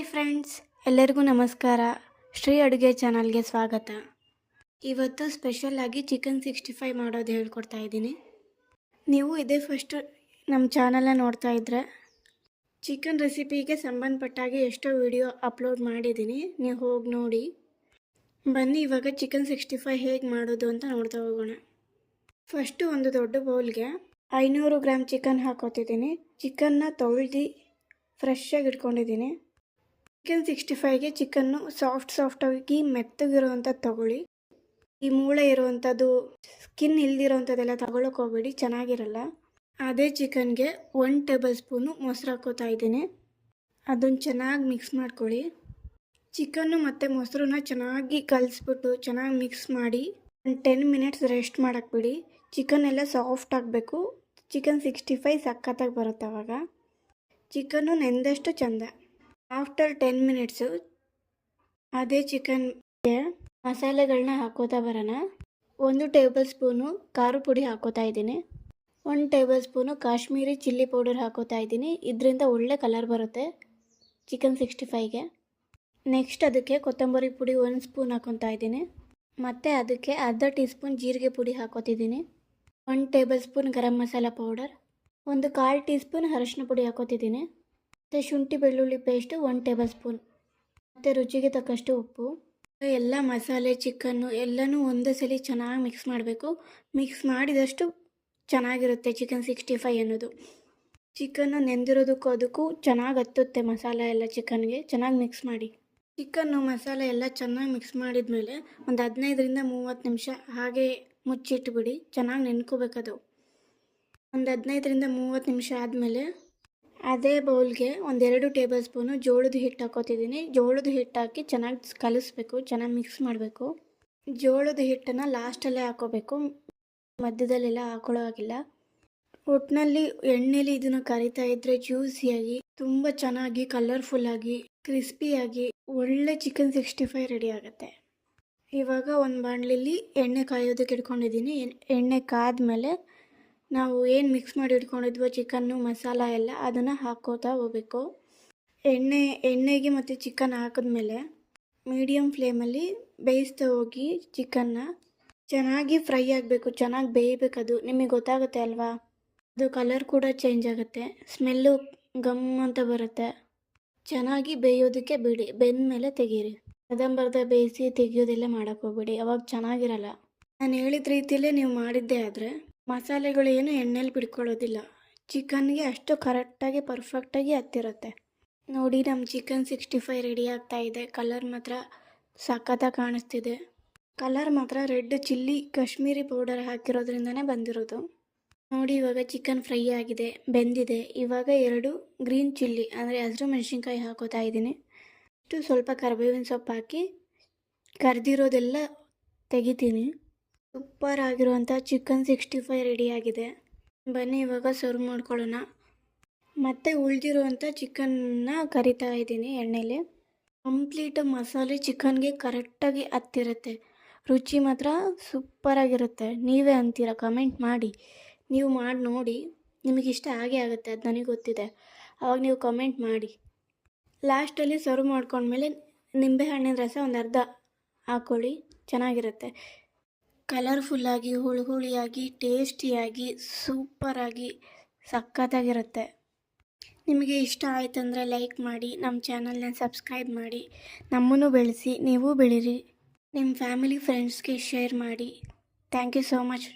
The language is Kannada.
ಹಾಯ್ ಫ್ರೆಂಡ್ಸ್, ಎಲ್ಲರಿಗೂ ನಮಸ್ಕಾರ. ಶ್ರೀ ಅಡುಗೆ ಚಾನಲ್ಗೆ ಸ್ವಾಗತ. ಇವತ್ತು ಸ್ಪೆಷಲಾಗಿ ಚಿಕನ್ 65 ಮಾಡೋದು ಹೇಳ್ಕೊಡ್ತಾ ಇದ್ದೀನಿ. ನೀವು ಇದೇ ಫಸ್ಟ್ ನಮ್ಮ ಚಾನಲ್ನ ನೋಡ್ತಾ ಇದ್ದರೆ ಚಿಕನ್ ರೆಸಿಪಿಗೆ ಸಂಬಂಧಪಟ್ಟಾಗೆ ಎಷ್ಟೋ ವಿಡಿಯೋ ಅಪ್ಲೋಡ್ ಮಾಡಿದ್ದೀನಿ, ನೀವು ಹೋಗಿ ನೋಡಿ. ಬನ್ನಿ ಇವಾಗ ಚಿಕನ್ 65 ಹೇಗೆ ಮಾಡೋದು ಅಂತ ನೋಡ್ತಾ ಹೋಗೋಣ. ಫಸ್ಟು ಒಂದು ದೊಡ್ಡ ಬೌಲ್ಗೆ 500 ಗ್ರಾಮ್ ಚಿಕನ್ ಹಾಕೋತಿದ್ದೀನಿ. ಚಿಕನ್ನ ತೊಳೆದು ಫ್ರೆಶ್ಶಾಗಿ ಇಟ್ಕೊಂಡಿದ್ದೀನಿ. ಚಿಕನ್ 65ಗೆ ಚಿಕನ್ನು ಸಾಫ್ಟಾಗಿ ಮೆತ್ತಗಿರೋವಂಥ ತೊಗೊಳ್ಳಿ. ಈ ಮೂಳೆ ಇರುವಂಥದ್ದು, ಸ್ಕಿನ್ ಇಲ್ದಿರೋವಂಥದ್ದೆಲ್ಲ ತಗೊಳಕ್ಕೆ ಹೋಗ್ಬೇಡಿ, ಚೆನ್ನಾಗಿರಲ್ಲ. ಅದೇ ಚಿಕನ್ಗೆ 1 ಟೇಬಲ್ ಸ್ಪೂನು ಮೊಸರು ಹಾಕೋತಾ ಇದ್ದೀನಿ. ಅದನ್ನು ಚೆನ್ನಾಗಿ ಮಿಕ್ಸ್ ಮಾಡ್ಕೊಳ್ಳಿ. ಚಿಕನ್ನು ಮತ್ತು ಮೊಸರನ್ನ ಚೆನ್ನಾಗಿ ಕಲಿಸ್ಬಿಟ್ಟು ಚೆನ್ನಾಗಿ ಮಿಕ್ಸ್ ಮಾಡಿ ಒಂದು 10 ಮಿನಿಟ್ಸ್ ರೆಸ್ಟ್ ಮಾಡೋಕ್ಕೆ ಬಿಡಿ. ಚಿಕನ್ ಎಲ್ಲ ಸಾಫ್ಟ್ ಆಗಬೇಕು. ಚಿಕನ್ 65 ಸಖತ್ತಾಗಿ ಬರುತ್ತೆ ಆವಾಗ. ಚಿಕನ್ನು ನೆಂದಷ್ಟು ಚೆಂದ. ಆಫ್ಟರ್ 10 ಮಿನಿಟ್ಸು ಅದೇ ಚಿಕನ್ಗೆ ಮಸಾಲೆಗಳನ್ನ ಹಾಕೋತಾ ಬರೋಣ. 1 ಟೇಬಲ್ ಸ್ಪೂನು ಖಾರ ಪುಡಿ ಹಾಕೋತಾ ಇದ್ದೀನಿ. 1 table spoon Kashmiri chilli powder ಹಾಕೋತಾ ಇದ್ದೀನಿ. ಇದರಿಂದ ಒಳ್ಳೆ ಕಲರ್ ಬರುತ್ತೆ ಚಿಕನ್ 65ಗೆ. ನೆಕ್ಸ್ಟ್ ಅದಕ್ಕೆ ಕೊತ್ತಂಬರಿ ಪುಡಿ 1 ಸ್ಪೂನ್ ಹಾಕೊತಾ ಇದ್ದೀನಿ. ಮತ್ತು ಅದಕ್ಕೆ ಅರ್ಧ ಟೀ ಸ್ಪೂನ್ ಜೀರಿಗೆ ಪುಡಿ ಹಾಕೋತಿದ್ದೀನಿ. 1 table spoon garam masala powder, 1/4 tea spoon ಅರಶಿನ ಪುಡಿ ಹಾಕೋತಿದ್ದೀನಿ. ಮತ್ತು ಶುಂಠಿ ಬೆಳ್ಳುಳ್ಳಿ ಪೇಸ್ಟು 1 ಟೇಬಲ್ ಸ್ಪೂನ್, ಮತ್ತು ರುಚಿಗೆ ತಕ್ಕಷ್ಟು ಉಪ್ಪು. ಎಲ್ಲ ಮಸಾಲೆ ಚಿಕನ್ನು ಎಲ್ಲನೂ ಒಂದೇ ಸಲ ಚೆನ್ನಾಗಿ ಮಿಕ್ಸ್ ಮಾಡಬೇಕು. ಮಿಕ್ಸ್ ಮಾಡಿದಷ್ಟು ಚೆನ್ನಾಗಿರುತ್ತೆ ಚಿಕನ್ 65 ಅನ್ನೋದು. ಚಿಕನ್ನು ನೆಂದಿರೋದಕ್ಕೂ ಅದಕ್ಕೂ ಚೆನ್ನಾಗಿ ಹತ್ತುತ್ತೆ ಮಸಾಲೆ ಎಲ್ಲ ಚಿಕನ್ಗೆ. ಚೆನ್ನಾಗಿ ಮಿಕ್ಸ್ ಮಾಡಿ. ಚಿಕನ್ನು ಮಸಾಲೆ ಎಲ್ಲ ಚೆನ್ನಾಗಿ ಮಿಕ್ಸ್ ಮಾಡಿದ್ಮೇಲೆ ಒಂದು 15ರಿಂದ 30 ನಿಮಿಷ ಹಾಗೆ ಮುಚ್ಚಿಟ್ಬಿಡಿ. ಚೆನ್ನಾಗಿ ನೆನ್ಕೋಬೇಕದು. ಒಂದು 15ರಿಂದ 30 ನಿಮಿಷ ಆದಮೇಲೆ ಅದೇ ಬೌಲ್ಗೆ 1-2 ಟೇಬಲ್ ಸ್ಪೂನು ಜೋಳದ ಹಿಟ್ಟು ಹಾಕೋತಿದ್ದೀನಿ. ಜೋಳದ ಹಿಟ್ಟು ಹಾಕಿ ಚೆನ್ನಾಗಿ ಕಲಿಸ್ಬೇಕು, ಚೆನ್ನಾಗಿ ಮಿಕ್ಸ್ ಮಾಡಬೇಕು. ಜೋಳದ ಹಿಟ್ಟನ್ನು ಲಾಸ್ಟಲ್ಲೇ ಹಾಕೋಬೇಕು, ಮಧ್ಯದಲ್ಲೆಲ್ಲ ಹಾಕೊಳ್ಳೋ ಆಗಿಲ್ಲ. ಒಟ್ಟಿನಲ್ಲಿ ಎಣ್ಣೆಲಿ ಇದನ್ನು ಕರಿತಾ ಇದ್ದರೆ ಜ್ಯೂಸಿಯಾಗಿ, ತುಂಬ ಚೆನ್ನಾಗಿ ಕಲರ್ಫುಲ್ಲಾಗಿ, ಕ್ರಿಸ್ಪಿಯಾಗಿ ಒಳ್ಳೆ ಚಿಕನ್ 65 ರೆಡಿ ಆಗುತ್ತೆ. ಇವಾಗ ಒಂದು ಬಾಣಲಿಲಿ ಎಣ್ಣೆ ಕಾಯೋದಕ್ಕೆ ಇಟ್ಕೊಂಡಿದ್ದೀನಿ. ಎಣ್ಣೆ ಕಾದ್ಮೇಲೆ ನಾವು ಏನು ಮಿಕ್ಸ್ ಮಾಡಿ ಇಟ್ಕೊಂಡಿದ್ವೋ ಚಿಕನ್ನು ಮಸಾಲ ಎಲ್ಲ ಅದನ್ನು ಹಾಕೋತಾ ಹೋಗ್ಬೇಕು. ಎಣ್ಣೆಗೆ ಮತ್ತು ಚಿಕನ್ ಹಾಕಿದ್ಮೇಲೆ ಮೀಡಿಯಮ್ ಫ್ಲೇಮಲ್ಲಿ ಬೇಯಿಸ್ತಾ ಹೋಗಿ. ಚಿಕನ್ನ ಚೆನ್ನಾಗಿ ಫ್ರೈ ಆಗಬೇಕು, ಚೆನ್ನಾಗಿ ಬೇಯಬೇಕದು. ನಿಮಗೆ ಗೊತ್ತಾಗುತ್ತೆ ಅಲ್ವಾ, ಅದು ಕಲರ್ ಕೂಡ ಚೇಂಜ್ ಆಗುತ್ತೆ, ಸ್ಮೆಲ್ಲು ಗಮ್ ಅಂತ ಬರುತ್ತೆ. ಚೆನ್ನಾಗಿ ಬೇಯೋದಕ್ಕೆ ಬಿಡಿ. ಬೆಂದಮೇಲೆ ತೆಗೀರಿ. ಅರ್ಧಂಬರ್ಧ ಬೇಯಿಸಿ ತೆಗಿಯೋದೆಲ್ಲ ಮಾಡೋಕ್ಕೆ ಹೋಗ್ಬೇಡಿ, ಅವಾಗ ಚೆನ್ನಾಗಿರಲ್ಲ. ನಾನು ಹೇಳಿದ ರೀತಿಯಲ್ಲೇ ನೀವು ಮಾಡಿದ್ದೇ ಆದರೆ ಮಸಾಲೆಗಳು ಏನು ಎಣ್ಣೆಲಿ ಬಿಡ್ಕೊಳ್ಳೋದಿಲ್ಲ. ಚಿಕನ್ಗೆ ಅಷ್ಟು ಕರೆಕ್ಟಾಗಿ ಪರ್ಫೆಕ್ಟಾಗಿ ಹತ್ತಿರುತ್ತೆ. ನೋಡಿ, ನಮ್ಮ ಚಿಕನ್ 65 ರೆಡಿ ಆಗ್ತಾ ಇದೆ. ಕಲರ್ ಮಾತ್ರ ಸಖತ್ತಾಗಿ ಕಾಣಿಸ್ತಿದೆ. ಕಲರ್ ಮಾತ್ರ ರೆಡ್ ಚಿಲ್ಲಿ ಕಾಶ್ಮೀರಿ ಪೌಡರ್ ಹಾಕಿರೋದ್ರಿಂದನೇ ಬಂದಿರೋದು. ನೋಡಿ, ಇವಾಗ ಚಿಕನ್ ಫ್ರೈ ಆಗಿದೆ, ಬೆಂದಿದೆ. ಇವಾಗ 2 ಗ್ರೀನ್ ಚಿಲ್ಲಿ ಅಂದರೆ ಹಸಿರು ಮೆಣಸಿನ್ಕಾಯಿ ಹಾಕೋತಾ ಇದ್ದೀನಿ. ಸ್ವಲ್ಪ ಕರಿಬೇವಿನ ಸೊಪ್ಪು ಹಾಕಿ ಕರೆದಿರೋದೆಲ್ಲ ತೆಗಿತೀನಿ. ಸೂಪರ್ ಆಗಿರುವಂಥ ಚಿಕನ್ 65 ರೆಡಿಯಾಗಿದೆ. ಬನ್ನಿ ಇವಾಗ ಸರ್ವ್ ಮಾಡ್ಕೊಳ್ಳೋಣ. ಮತ್ತು ಉಳಿದಿರುವಂಥ ಚಿಕನ್ನ ಕರಿತಾ ಇದ್ದೀನಿ ಎಣ್ಣೆಲಿ. ಕಂಪ್ಲೀಟ್ ಮಸಾಲೆ ಚಿಕನ್ಗೆ ಕರೆಕ್ಟಾಗಿ ಹತ್ತಿರುತ್ತೆ. ರುಚಿ ಮಾತ್ರ ಸೂಪರಾಗಿರುತ್ತೆ. ನೀವೇ ಅಂತೀರ, ಕಮೆಂಟ್ ಮಾಡಿ. ನೀವು ಮಾಡಿ ನೋಡಿ, ನಿಮಗಿಷ್ಟ ಆಗೇ ಆಗುತ್ತೆ, ಅದು ನನಗೆ ಗೊತ್ತಿದೆ. ಆವಾಗ ನೀವು ಕಮೆಂಟ್ ಮಾಡಿ. ಲಾಸ್ಟಲ್ಲಿ ಸರ್ವ್ ಮಾಡ್ಕೊಂಡ್ಮೇಲೆ ನಿಂಬೆಹಣ್ಣಿನ ರಸ ಒಂದು ಅರ್ಧ ಹಾಕ್ಕೊಳ್ಳಿ, ಚೆನ್ನಾಗಿರುತ್ತೆ. ಕಲರ್ಫುಲ್ಲಾಗಿ, ಹುಳಿಯಾಗಿ, ಟೇಸ್ಟಿಯಾಗಿ, ಸೂಪರಾಗಿ, ಸಖತ್ತಾಗಿರುತ್ತೆ. ನಿಮಗೆ ಇಷ್ಟ ಆಯ್ತಂದರೆ ಲೈಕ್ ಮಾಡಿ, ನಮ್ಮ ಚಾನಲ್ನ ಸಬ್ಸ್ಕ್ರೈಬ್ ಮಾಡಿ, ನಮ್ಮನ್ನು ಬೆಳೆಸಿ, ನೀವು ಬೆಳೀರಿ. ನಿಮ್ಮ ಫ್ಯಾಮಿಲಿ ಫ್ರೆಂಡ್ಸ್ಗೆ ಶೇರ್ ಮಾಡಿ. Thank you so much.